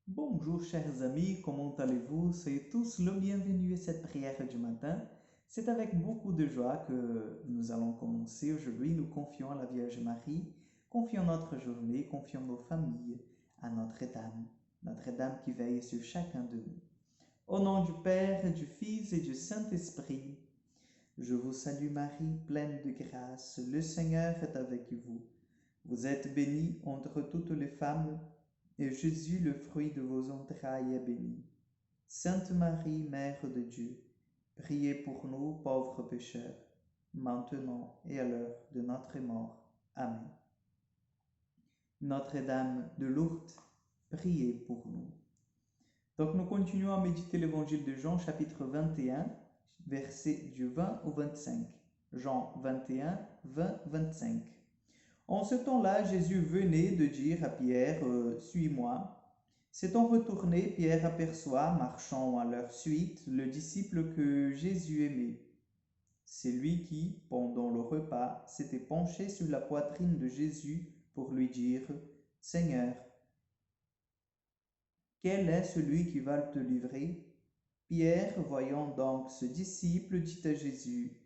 Bonjour chers amis, comment allez-vous? Soyez tous le bienvenu à cette prière du matin. C'est avec beaucoup de joie que nous allons commencer aujourd'hui. Nous confions à la Vierge Marie, confions notre journée, confions nos familles à Notre Dame qui veille sur chacun de nous. Au nom du Père, du Fils et du Saint-Esprit, je vous salue Marie, pleine de grâce, le Seigneur est avec vous. Vous êtes bénie entre toutes les femmes, et Jésus, le fruit de vos entrailles, est béni. Sainte Marie, Mère de Dieu, priez pour nous pauvres pécheurs, maintenant et à l'heure de notre mort. Amen. Notre-Dame de Lourdes, priez pour nous. Donc nous continuons à méditer l'évangile de Jean, chapitre 21, versets du 20 au 25. Jean 21, 20, 25. En ce temps-là, Jésus venait de dire à Pierre, Suis-moi. S'étant retourné, Pierre aperçoit, marchant à leur suite, le disciple que Jésus aimait. C'est lui qui, pendant le repas, s'était penché sur la poitrine de Jésus pour lui dire, Seigneur, quel est celui qui va te livrer? Pierre, voyant donc ce disciple, dit à Jésus,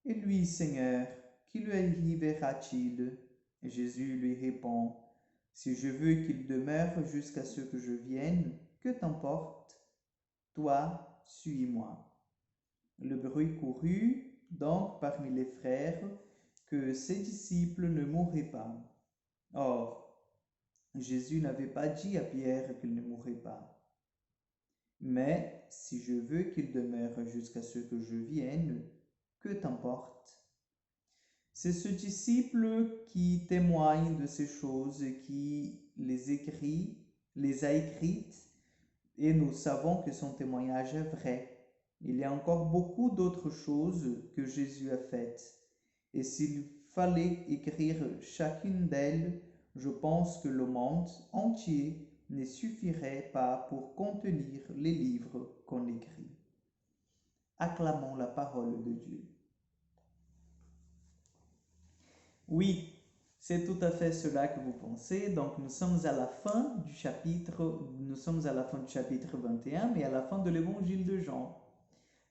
Et lui, Seigneur, qui lui arrivera-t-il? Et Jésus lui répond, Si je veux qu'il demeure jusqu'à ce que je vienne, que t'importe? Toi, suis-moi. Le bruit courut donc parmi les frères que ses disciples ne mourraient pas. Or, Jésus n'avait pas dit à Pierre qu'il ne mourrait pas. Mais si je veux qu'il demeure jusqu'à ce que je vienne, que t'importe? C'est ce disciple qui témoigne de ces choses et qui les a écrites, et nous savons que son témoignage est vrai. Il y a encore beaucoup d'autres choses que Jésus a faites. Et s'il fallait écrire chacune d'elles, je pense que le monde entier ne suffirait pas pour contenir les livres qu'on écrit. Acclamons la parole de Dieu. Oui, c'est tout à fait cela que vous pensez. Donc nous sommes à la fin du chapitre, nous sommes à la fin du chapitre 21, mais à la fin de l'évangile de Jean.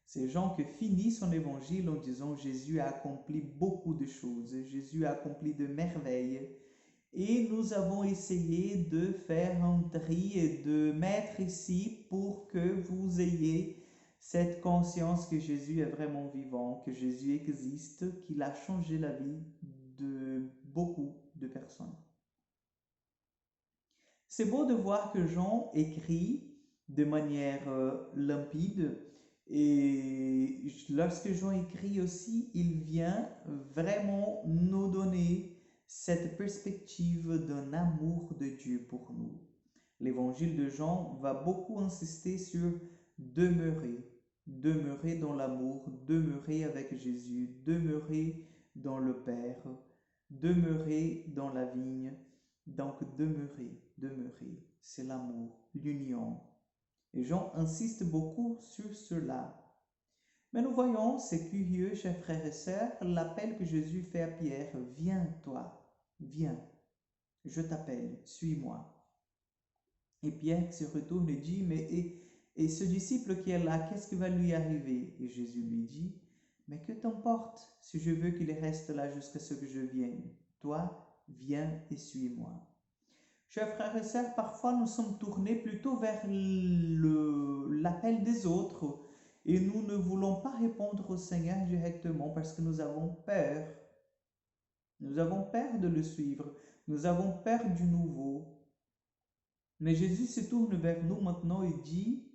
C'est Jean qui finit son évangile en disant Jésus a accompli beaucoup de choses, Jésus a accompli de merveilles. Et nous avons essayé de faire un tri et de mettre ici pour que vous ayez cette conscience que Jésus est vraiment vivant, que Jésus existe, qu'il a changé la vie de beaucoup de personnes. C'est beau de voir que Jean écrit de manière limpide et lorsque Jean écrit aussi, il vient vraiment nous donner cette perspective d'un amour de Dieu pour nous. L'évangile de Jean va beaucoup insister sur demeurer, demeurer dans l'amour, demeurer avec Jésus, demeurer dans le Père, demeurer dans la vigne. Donc demeurer, demeurer, c'est l'amour, l'union. Et Jean insiste beaucoup sur cela. Mais nous voyons, c'est curieux, chers frères et sœurs, l'appel que Jésus fait à Pierre, viens toi, viens, je t'appelle, suis-moi. Et Pierre se retourne et dit, mais et ce disciple qui est là, qu'est-ce qui va lui arriver? Et Jésus lui dit, mais que t'importe si je veux qu'il reste là jusqu'à ce que je vienne? Toi, viens et suis-moi. Chers frères et sœurs, parfois nous sommes tournés plutôt vers l'appel des autres et nous ne voulons pas répondre au Seigneur directement parce que nous avons peur. Nous avons peur de le suivre. Nous avons peur du nouveau. Mais Jésus se tourne vers nous maintenant et dit,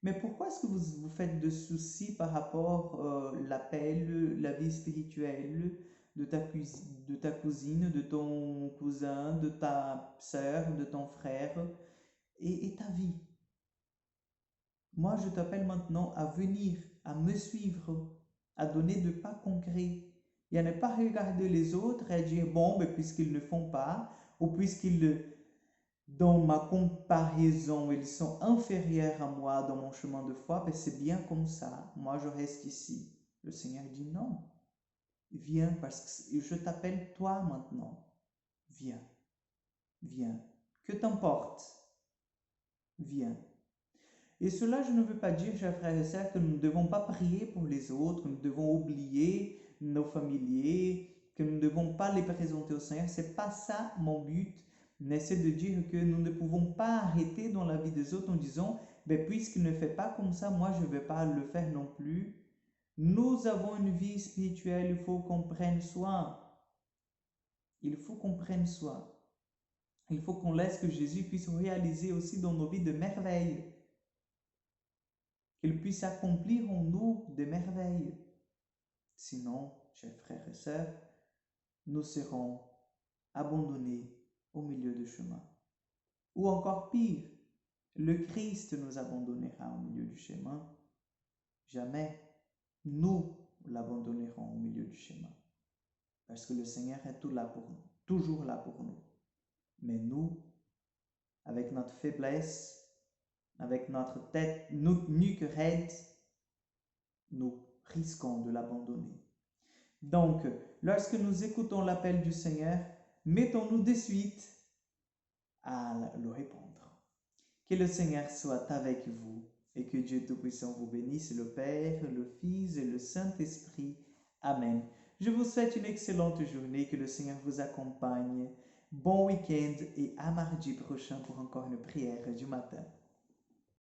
mais pourquoi est-ce que vous faites de soucis par rapport à l'appel, la vie spirituelle de ta cousine, de ton cousin, de ta sœur, de ton frère et ta vie? Moi, je t'appelle maintenant à venir, à me suivre, à donner de pas concrets et à ne pas regarder les autres et à dire, bon, ben, puisqu'ils ne font pas, ou puisqu'ils dans ma comparaison, ils sont inférieurs à moi dans mon chemin de foi, ben c'est bien comme ça. Moi, je reste ici. Le Seigneur dit non. Viens parce que je t'appelle toi maintenant. Viens, viens. Que t'importe? viens. Et cela, je ne veux pas dire, chers frères et sœurs, que nous ne devons pas prier pour les autres, que nous devons oublier nos familiers, que nous ne devons pas les présenter au Seigneur. C'est pas ça mon but, mais c'est de dire que nous ne pouvons pas arrêter dans la vie des autres en disant, ben, puisqu'il ne fait pas comme ça, moi je ne vais pas le faire non plus. Nous avons une vie spirituelle, il faut qu'on prenne soin. Il faut qu'on prenne soin. Il faut qu'on laisse que Jésus puisse réaliser aussi dans nos vies de merveilles, qu'il puisse accomplir en nous des merveilles. Sinon, chers frères et sœurs, nous serons abandonnés au milieu du chemin. Ou encore pire, le Christ nous abandonnera au milieu du chemin. Jamais nous l'abandonnerons au milieu du chemin. Parce que le Seigneur est tout là pour nous, toujours là pour nous. Mais nous, avec notre faiblesse, avec notre tête, nuque raide, nous risquons de l'abandonner. Donc, lorsque nous écoutons l'appel du Seigneur, mettons-nous de suite à le répondre. Que le Seigneur soit avec vous et que Dieu Tout-Puissant vous bénisse, le Père, le Fils et le Saint-Esprit. Amen. Je vous souhaite une excellente journée, que le Seigneur vous accompagne. Bon week-end et à mardi prochain pour encore une prière du matin.